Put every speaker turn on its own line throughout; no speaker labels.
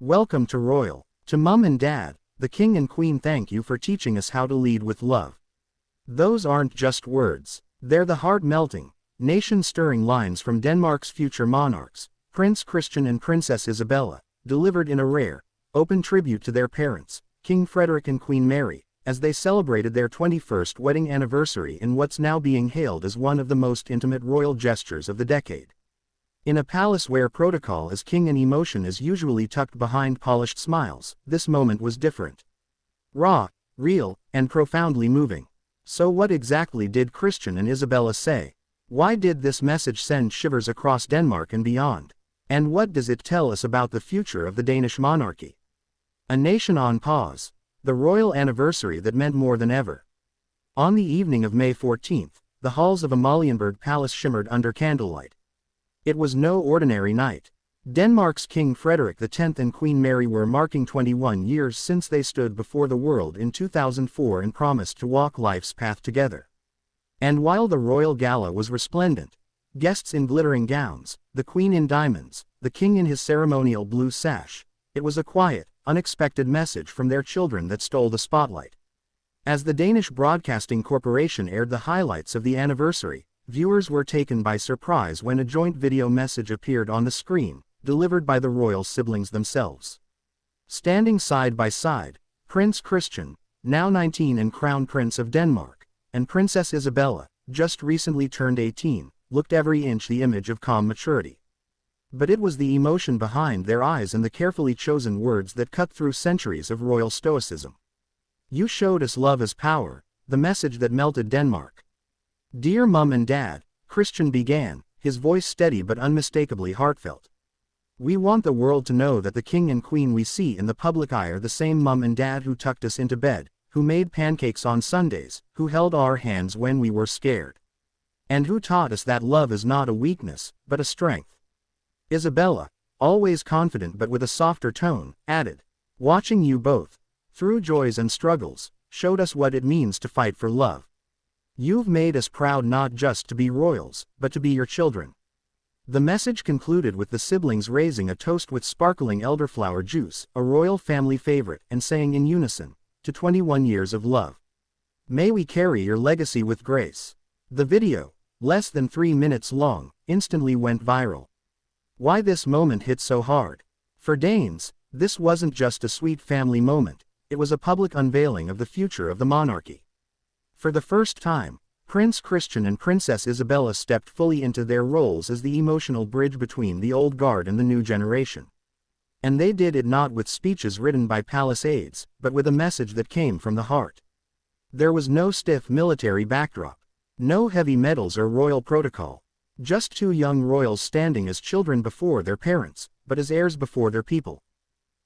Welcome to Royal. To Mum and Dad, the King and Queen thank you for teaching us how to lead with love. Those aren't just words. They're the heart-melting, nation-stirring lines from Denmark's future monarchs, Prince Christian and Princess Isabella, delivered in a rare, open tribute to their parents, King Frederik and Queen Mary, as they celebrated their 21st wedding anniversary in what's now being hailed as one of the most intimate royal gestures of the decade. In a palace where protocol is king and emotion is usually tucked behind polished smiles, this moment was different. Raw, real, and profoundly moving. So what exactly did Christian and Isabella say? Why did this message send shivers across Denmark and beyond? And what does it tell us about the future of the Danish monarchy? A nation on pause. The royal anniversary that meant more than ever. On the evening of May 14th, the halls of Amalienborg Palace shimmered under candlelight. It was no ordinary night. Denmark's King Frederik X and Queen Mary were marking 21 years since they stood before the world in 2004 and promised to walk life's path together. And while the royal gala was resplendent, guests in glittering gowns, the Queen in diamonds, the King in his ceremonial blue sash, it was a quiet, unexpected message from their children that stole the spotlight. As the Danish Broadcasting Corporation aired the highlights of the anniversary, viewers were taken by surprise when a joint video message appeared on the screen, delivered by the royal siblings themselves. Standing side by side, Prince Christian, now 19 and Crown Prince of Denmark, and Princess Isabella, just recently turned 18, looked every inch the image of calm maturity. But it was the emotion behind their eyes and the carefully chosen words that cut through centuries of royal stoicism. You showed us love as power, the message that melted Denmark. Dear Mum and Dad, Christian began, his voice steady but unmistakably heartfelt. We want the world to know that the King and Queen we see in the public eye are the same Mum and Dad who tucked us into bed, who made pancakes on Sundays, who held our hands when we were scared. And who taught us that love is not a weakness, but a strength. Isabella, always confident but with a softer tone, added, watching you both, through joys and struggles, showed us what it means to fight for love. You've made us proud not just to be royals, but to be your children. The message concluded with the siblings raising a toast with sparkling elderflower juice, a royal family favorite, and saying in unison, to 21 years of love. May we carry your legacy with grace. The video, less than 3 minutes long, instantly went viral. Why this moment hit so hard? For Danes, this wasn't just a sweet family moment, it was a public unveiling of the future of the monarchy. For the first time, Prince Christian and Princess Isabella stepped fully into their roles as the emotional bridge between the old guard and the new generation. And they did it not with speeches written by palace aides, but with a message that came from the heart. There was no stiff military backdrop, no heavy medals or royal protocol, just two young royals standing as children before their parents, but as heirs before their people.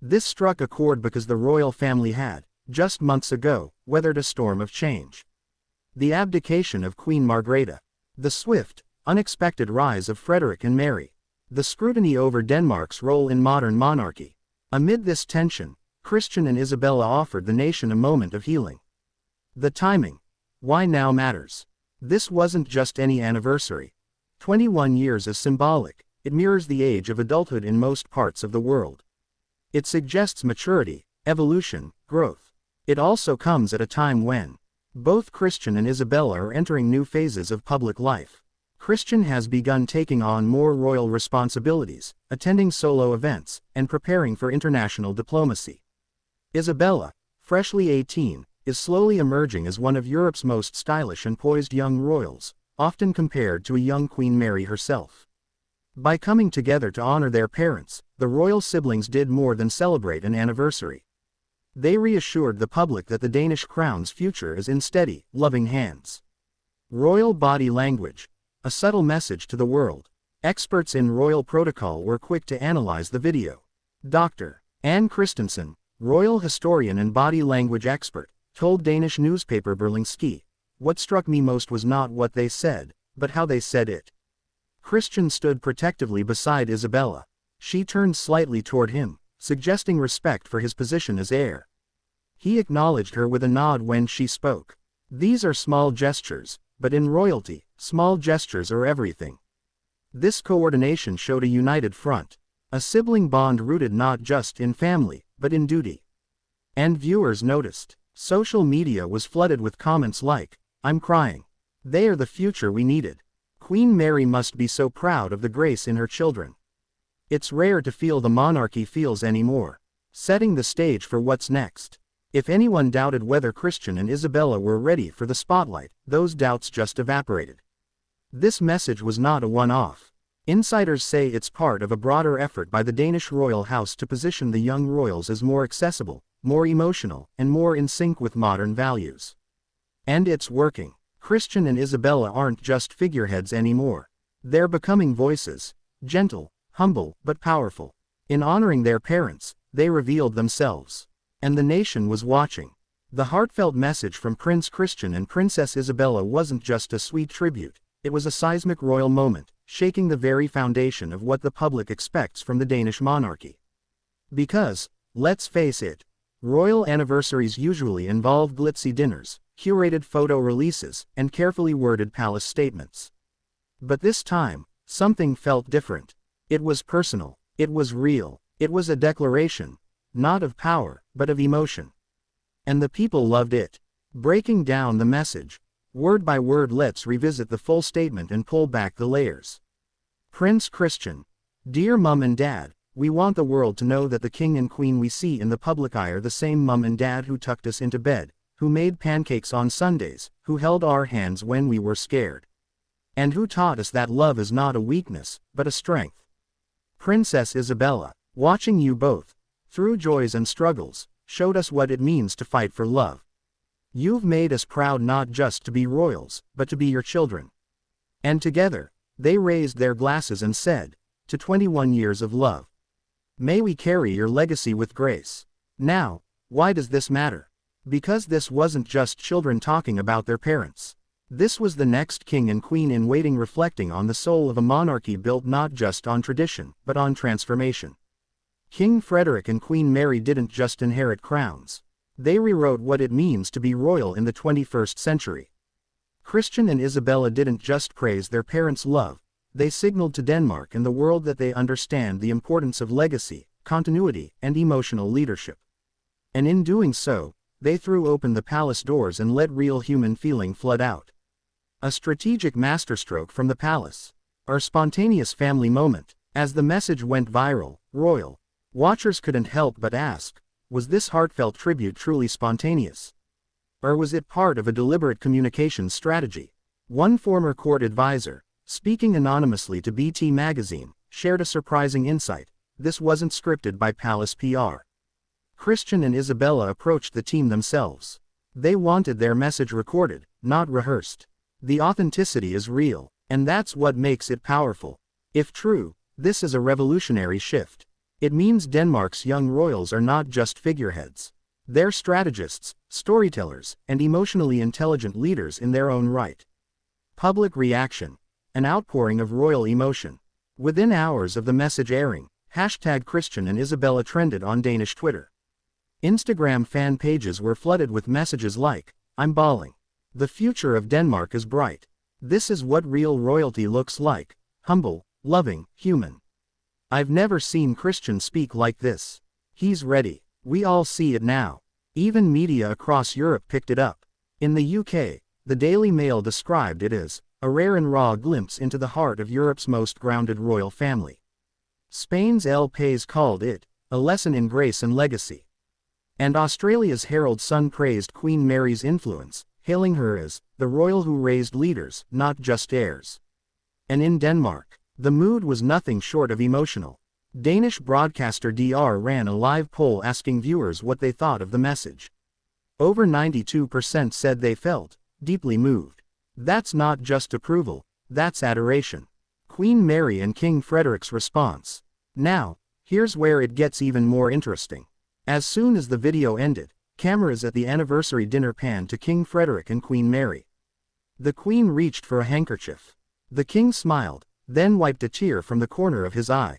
This struck a chord because the royal family had, just months ago, weathered a storm of change. The abdication of Queen Margrethe, the swift, unexpected rise of Frederik and Mary, the scrutiny over Denmark's role in modern monarchy. Amid this tension, Christian and Isabella offered the nation a moment of healing. The timing, why now matters. This wasn't just any anniversary. 21 years is symbolic, it mirrors the age of adulthood in most parts of the world. It suggests maturity, evolution, growth. It also comes at a time when both Christian and Isabella are entering new phases of public life. Christian has begun taking on more royal responsibilities, attending solo events, and preparing for international diplomacy. Isabella, freshly 18, is slowly emerging as one of Europe's most stylish and poised young royals, often compared to a young Queen Mary herself. By coming together to honor their parents, the royal siblings did more than celebrate an anniversary. They reassured the public that the Danish crown's future is in steady, loving hands. Royal body language, a subtle message to the world. Experts in royal protocol were quick to analyze the video. Dr. Anne Christensen, royal historian and body language expert, told Danish newspaper Berlingske, what struck me most was not what they said, but how they said it. Christian stood protectively beside Isabella. She turned slightly toward him, suggesting respect for his position as heir. He acknowledged her with a nod when she spoke. These are small gestures, but in royalty, small gestures are everything. This coordination showed a united front. A sibling bond rooted not just in family, but in duty. And viewers noticed. Social media was flooded with comments like, "I'm crying. They are the future we needed. Queen Mary must be so proud of the grace in her children. It's rare to feel the monarchy feels anymore." Setting the stage for what's next. If anyone doubted whether Christian and Isabella were ready for the spotlight, those doubts just evaporated. This message was not a one-off. Insiders say it's part of a broader effort by the Danish royal house to position the young royals as more accessible, more emotional, and more in sync with modern values. And it's working. Christian and Isabella aren't just figureheads anymore. They're becoming voices, gentle, humble, but powerful. In honoring their parents, they revealed themselves. And the nation was watching. The heartfelt message from Prince Christian and Princess Isabella wasn't just a sweet tribute, it was a seismic royal moment, shaking the very foundation of what the public expects from the Danish monarchy. Because, let's face it, royal anniversaries usually involve glitzy dinners, curated photo releases, and carefully worded palace statements. But this time, something felt different. It was personal, it was real, it was a declaration, not of power, but of emotion. And the people loved it. Breaking down the message, word by word, let's revisit the full statement and pull back the layers. Prince Christian. Dear Mum and Dad, we want the world to know that the King and Queen we see in the public eye are the same Mum and Dad who tucked us into bed, who made pancakes on Sundays, who held our hands when we were scared. And who taught us that love is not a weakness, but a strength. Princess Isabella, watching you both, through joys and struggles, showed us what it means to fight for love. You've made us proud not just to be royals, but to be your children. And together, they raised their glasses and said, to 21 years of love. May we carry your legacy with grace. Now, why does this matter? Because this wasn't just children talking about their parents. This was the next king and queen in waiting, reflecting on the soul of a monarchy built not just on tradition, but on transformation. King Frederik and Queen Mary didn't just inherit crowns. They rewrote what it means to be royal in the 21st century. Christian and Isabella didn't just praise their parents' love, they signaled to Denmark and the world that they understand the importance of legacy, continuity, and emotional leadership. And in doing so, they threw open the palace doors and let real human feeling flood out. A strategic masterstroke from the palace. Our spontaneous family moment. As the message went viral, royal watchers couldn't help but ask, was this heartfelt tribute truly spontaneous? Or was it part of a deliberate communications strategy? One former court advisor, speaking anonymously to BT magazine, shared a surprising insight. This wasn't scripted by palace PR. Christian and Isabella approached the team themselves. They wanted their message recorded, not rehearsed. The authenticity is real, and that's what makes it powerful. If true, this is a revolutionary shift. It means Denmark's young royals are not just figureheads. They're strategists, storytellers, and emotionally intelligent leaders in their own right. Public reaction. An outpouring of royal emotion. Within hours of the message airing, #Christian and Isabella trended on Danish Twitter. Instagram fan pages were flooded with messages like, "I'm bawling. The future of Denmark is bright. This is what real royalty looks like, humble, loving, human. I've never seen Christian speak like this. He's ready. We all see it now." Even media across Europe picked it up. In the UK, the Daily Mail described it as a rare and raw glimpse into the heart of Europe's most grounded royal family. Spain's El País called it a lesson in grace and legacy. And Australia's Herald Sun praised Queen Mary's influence, hailing her as the royal who raised leaders, not just heirs. And in Denmark, the mood was nothing short of emotional. Danish broadcaster DR ran a live poll asking viewers what they thought of the message. Over 92% said they felt deeply moved. That's not just approval, that's adoration. Queen Mary and King Frederik's response. Now, here's where it gets even more interesting. As soon as the video ended, cameras at the anniversary dinner panned to King Frederik and Queen Mary. The Queen reached for a handkerchief. The King smiled, then wiped a tear from the corner of his eye.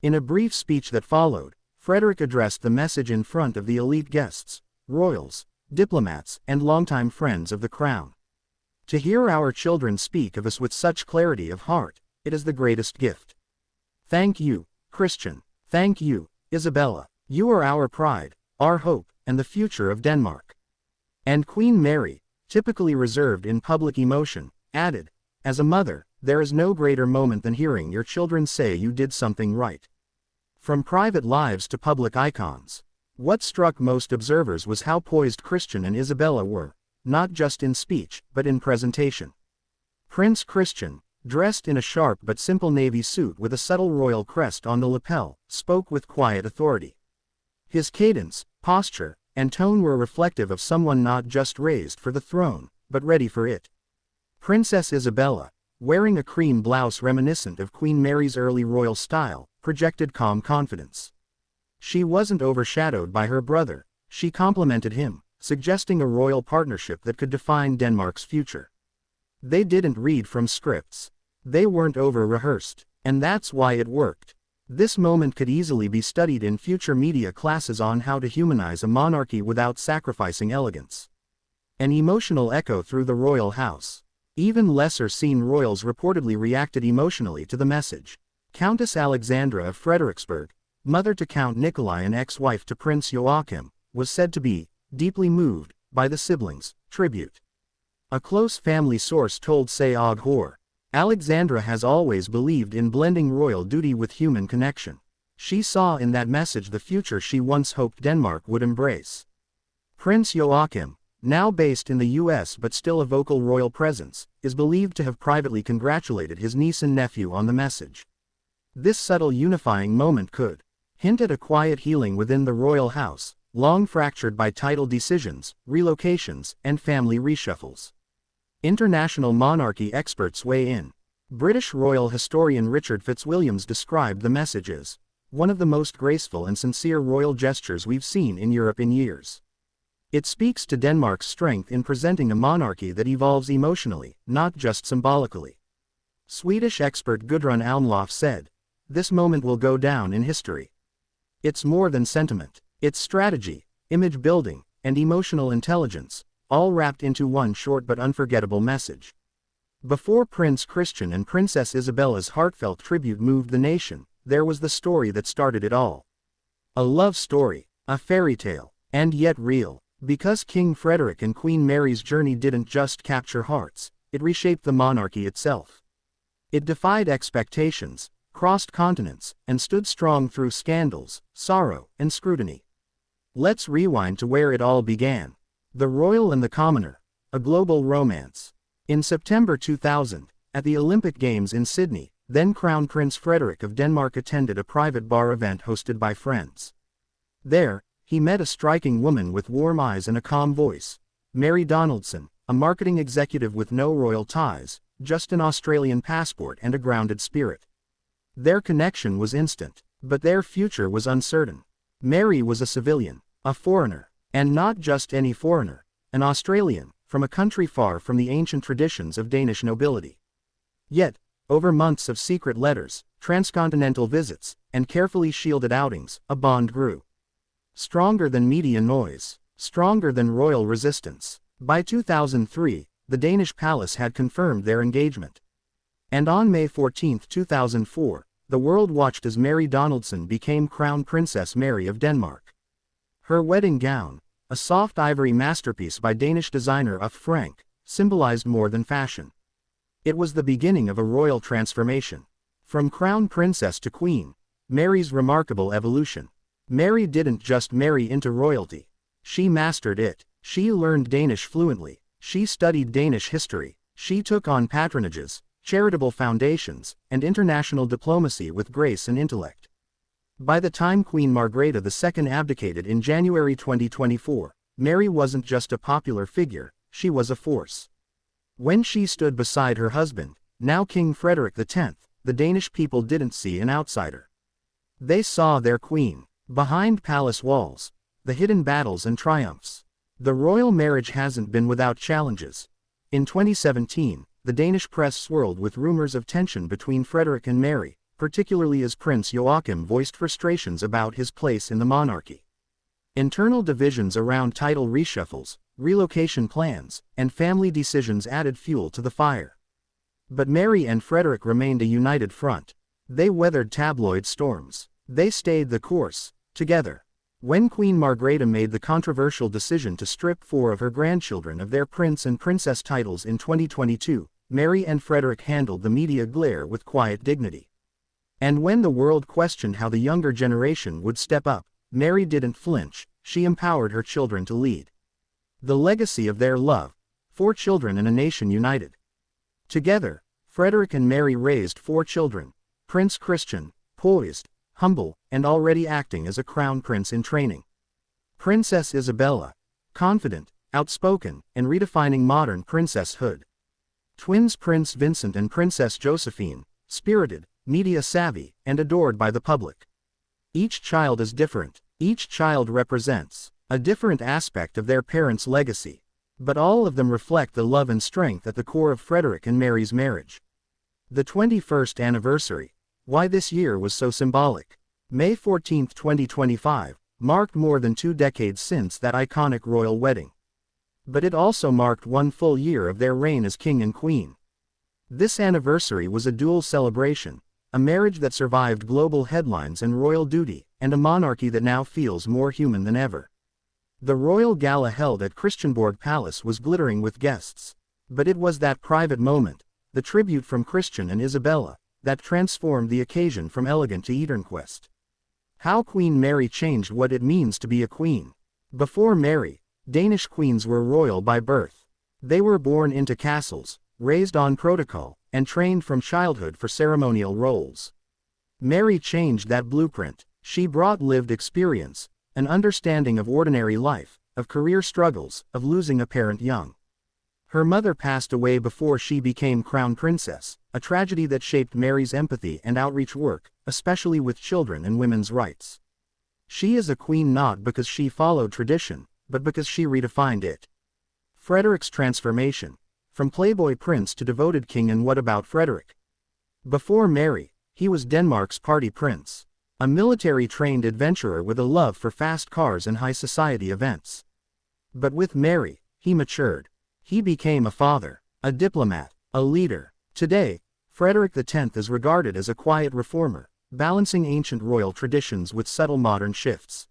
In a brief speech that followed, Frederik addressed the message in front of the elite guests, royals, diplomats, and longtime friends of the crown. To hear our children speak of us with such clarity of heart, it is the greatest gift. Thank you, Christian, thank you, Isabella. You are our pride, our hope, and the future of Denmark. And Queen Mary, typically reserved in public emotion, added, as a mother, there is no greater moment than hearing your children say you did something right. From private lives to public icons. What struck most observers was how poised Christian and Isabella were, not just in speech, but in presentation. Prince Christian, dressed in a sharp but simple navy suit with a subtle royal crest on the lapel, spoke with quiet authority. His cadence, posture, and tone were reflective of someone not just raised for the throne, but ready for it. Princess Isabella, wearing a cream blouse reminiscent of Queen Mary's early royal style, projected calm confidence. She wasn't overshadowed by her brother, she complimented him, suggesting a royal partnership that could define Denmark's future. They didn't read from scripts. They weren't over-rehearsed, and that's why it worked. This moment could easily be studied in future media classes on how to humanize a monarchy without sacrificing elegance. An emotional echo through the royal house. Even lesser-seen royals reportedly reacted emotionally to the message. Countess Alexandra of Frederiksberg, mother to Count Nikolai and ex-wife to Prince Joachim, was said to be deeply moved by the siblings' tribute. A close family source told Say Og Hor, Alexandra has always believed in blending royal duty with human connection. She saw in that message the future she once hoped Denmark would embrace. Prince Joachim, now based in the US but still a vocal royal presence, is believed to have privately congratulated his niece and nephew on the message. This subtle unifying moment could hint at a quiet healing within the royal house, long fractured by title decisions, relocations, and family reshuffles. International monarchy experts weigh in. British royal historian Richard Fitzwilliams described the message as one of the most graceful and sincere royal gestures we've seen in Europe in years. It speaks to Denmark's strength in presenting a monarchy that evolves emotionally, not just symbolically. Swedish expert Gudrun Almlof said, "This moment will go down in history. It's more than sentiment. It's strategy, image building, and emotional intelligence, all wrapped into one short but unforgettable message." Before Prince Christian and Princess Isabella's heartfelt tribute moved the nation, there was the story that started it all. A love story, a fairy tale, and yet real. Because King Frederik and Queen Mary's journey didn't just capture hearts, it reshaped the monarchy itself. It defied expectations, crossed continents, and stood strong through scandals, sorrow, and scrutiny. Let's rewind to where it all began. The Royal and the Commoner, a global romance. In September 2000, at the Olympic Games in Sydney, then Crown Prince Frederik of Denmark attended a private bar event hosted by friends. There, he met a striking woman with warm eyes and a calm voice, Mary Donaldson, a marketing executive with no royal ties, just an Australian passport and a grounded spirit. Their connection was instant, but their future was uncertain. Mary was a civilian, a foreigner, and not just any foreigner, an Australian, from a country far from the ancient traditions of Danish nobility. Yet, over months of secret letters, transcontinental visits, and carefully shielded outings, a bond grew. Stronger than media noise, stronger than royal resistance. By 2003, the Danish palace had confirmed their engagement. And on May 14, 2004, the world watched as Mary Donaldson became Crown Princess Mary of Denmark. Her wedding gown, a soft ivory masterpiece by Danish designer Uffe Frank, symbolized more than fashion. It was the beginning of a royal transformation. From crown princess to queen, Mary's remarkable evolution. Mary didn't just marry into royalty. She mastered it. She learned Danish fluently. She studied Danish history. She took on patronages, charitable foundations, and international diplomacy with grace and intellect. By the time Queen Margrethe II abdicated in January 2024, Mary wasn't just a popular figure, she was a force. When she stood beside her husband, now King Frederik X, the Danish people didn't see an outsider. They saw their queen. Behind palace walls, the hidden battles and triumphs. The royal marriage hasn't been without challenges. In 2017, the Danish press swirled with rumors of tension between Frederik and Mary, particularly as Prince Joachim voiced frustrations about his place in the monarchy. Internal divisions around title reshuffles, relocation plans, and family decisions added fuel to the fire. But Mary and Frederik remained a united front. They weathered tabloid storms. They stayed the course, together. When Queen Margrethe made the controversial decision to strip 4 of her grandchildren of their prince and princess titles in 2022, Mary and Frederik handled the media glare with quiet dignity. And when the world questioned how the younger generation would step up, Mary didn't flinch. She empowered her children to lead. The legacy of their love: 4 children and a nation united. Together, Frederik and Mary raised 4 children. Prince Christian, poised, humble, and already acting as a crown prince in training. Princess Isabella, confident, outspoken, and redefining modern princesshood. Twins Prince Vincent and Princess Josephine, spirited, media-savvy, and adored by the public. Each child is different. Each child represents a different aspect of their parents' legacy. But all of them reflect the love and strength at the core of Frederik and Mary's marriage. The 21st anniversary. Why this year was so symbolic. May 14, 2025, marked more than 2 decades since that iconic royal wedding. But it also marked 1 full year of their reign as king and queen. This anniversary was a dual celebration, a marriage that survived global headlines and royal duty, and a monarchy that now feels more human than ever. The royal gala held at Christiansborg Palace was glittering with guests. But it was that private moment, the tribute from Christian and Isabella, that transformed the occasion from elegant to eternquest. How Queen Mary changed what it means to be a queen. Before Mary, Danish queens were royal by birth. They were born into castles, raised on protocol, and trained from childhood for ceremonial roles. Mary changed that blueprint. She brought lived experience, an understanding of ordinary life, of career struggles, of losing a parent young. Her mother passed away before she became crown princess, a tragedy that shaped Mary's empathy and outreach work, especially with children and women's rights. She is a queen not because she followed tradition, but because she redefined it. Frederik's transformation. From playboy prince to devoted king. And what about Frederik? Before Mary, he was Denmark's party prince. A military-trained adventurer with a love for fast cars and high society events. But with Mary, he matured. He became a father, a diplomat, a leader. Today, Frederik X is regarded as a quiet reformer, balancing ancient royal traditions with subtle modern shifts.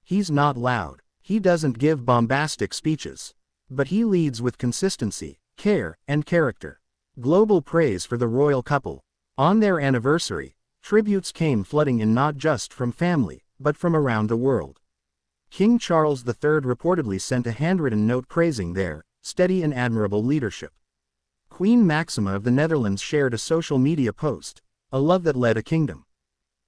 He's not loud. He doesn't give bombastic speeches. But he leads with consistency, care, and character. Global praise for the royal couple. On their anniversary, tributes came flooding in not just from family, but from around the world. King Charles III reportedly sent a handwritten note praising their steady and admirable leadership. Queen Maxima of the Netherlands shared a social media post, a love that led a kingdom.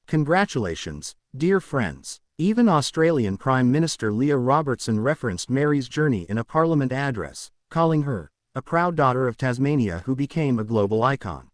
Congratulations, dear friends. Even Australian Prime Minister Leah Robertson referenced Mary's journey in a Parliament address, calling her a proud daughter of Tasmania who became a global icon.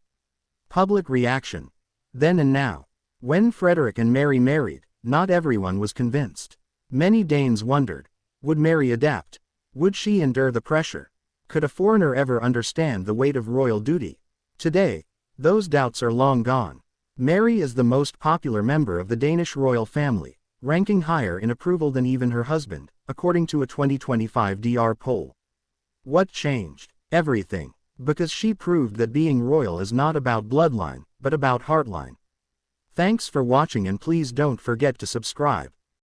Public reaction. Then and now. When Frederik and Mary married, not everyone was convinced. Many Danes wondered, would Mary adapt? Would she endure the pressure? Could a foreigner ever understand the weight of royal duty? Today, those doubts are long gone. Mary is the most popular member of the Danish royal family, ranking higher in approval than even her husband, according to a 2025 DR poll. What changed? Everything. Because she proved that being royal is not about bloodline, but about heartline. Thanks for watching and please don't forget to subscribe.